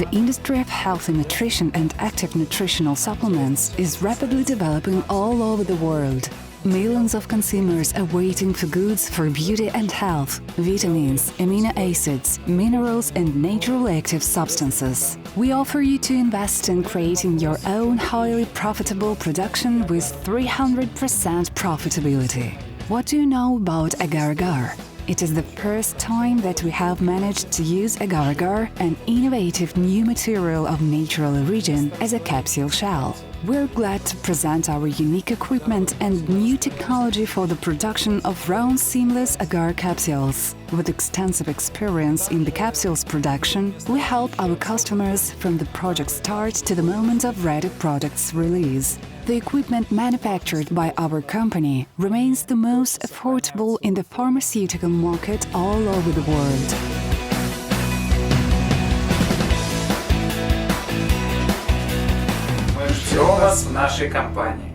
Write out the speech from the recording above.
The industry of healthy nutrition and active nutritional supplements is rapidly developing all over the world. Millions of consumers are waiting for goods for beauty and health, vitamins, amino acids, minerals and natural active substances. We offer you to invest in creating your own highly profitable production with 300% profitability. What do you know about agar-agar? It is the first time that we have managed to use agar-agar, an innovative new material of natural origin, as a capsule shell. We're glad to present our unique equipment and new technology for the production of round seamless agar capsules. With extensive experience in the capsules production, we help our customers from the project start to the moment of ready product's release. The equipment manufactured by our company remains the most affordable in the pharmaceutical market all over the world. Мы ждем вас в нашей компании.